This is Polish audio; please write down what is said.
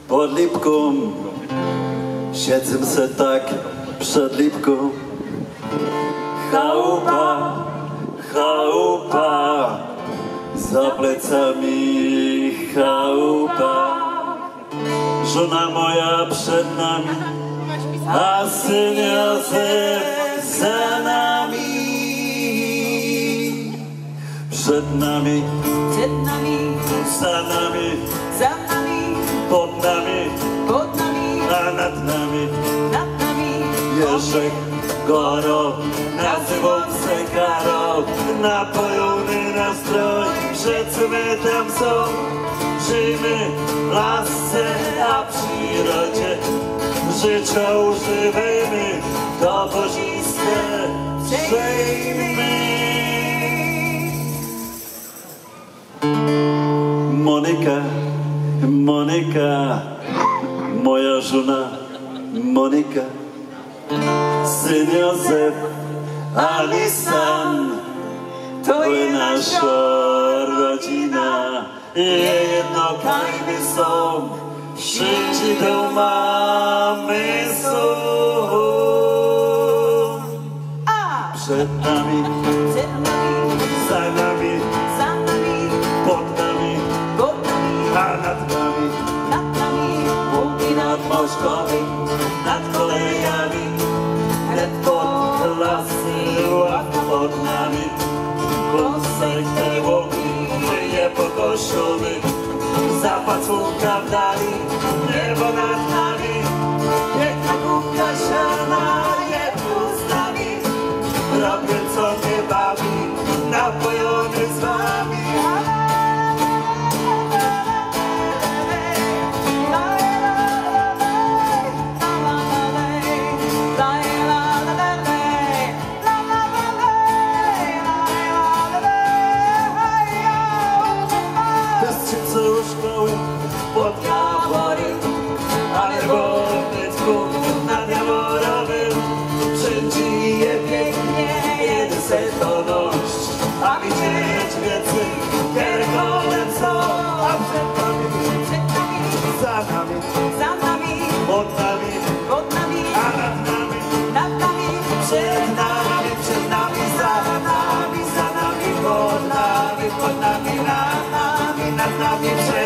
pod lipką, siedzę se tak przed lipką. Chałupa, za plecami chałupa. Żona moja przed nami, a syn Józef za nami. Przed nami, za nami, pod nami, a nad nami Jerzek Goro, nazywam se Karol, napojony nastrój, wszyscy my tam są. Żyjmy w lasce, a w przyrodzie życia używajmy, to bożiste przejmy. Monika, moja żona Monika, syn Józef, Alisan, to jest nasza rodzina. Jedno kajmy są, wszędzie do mamy są. Przed nami, za nami, pod nami, a nad nami, łuki nad Moszkowy, nad kolejami, wnet pod lasy, ławka pod nami, kąsek tej łoki, niepokoszony, zapad słówka w dali, niebo nad nami, piękna kubka siana, jedno z nami, robię co mnie bawi, napojony z wami. Pod Jawory, ale wodecku nad Jaworowym, wszędzie je pięknie, jeden setoność, a widzieć więcej, Kerkolem są, a przed nami, za nami, pod nami, a nad nami, przed nami, za nami, pod nami, nad nami, przed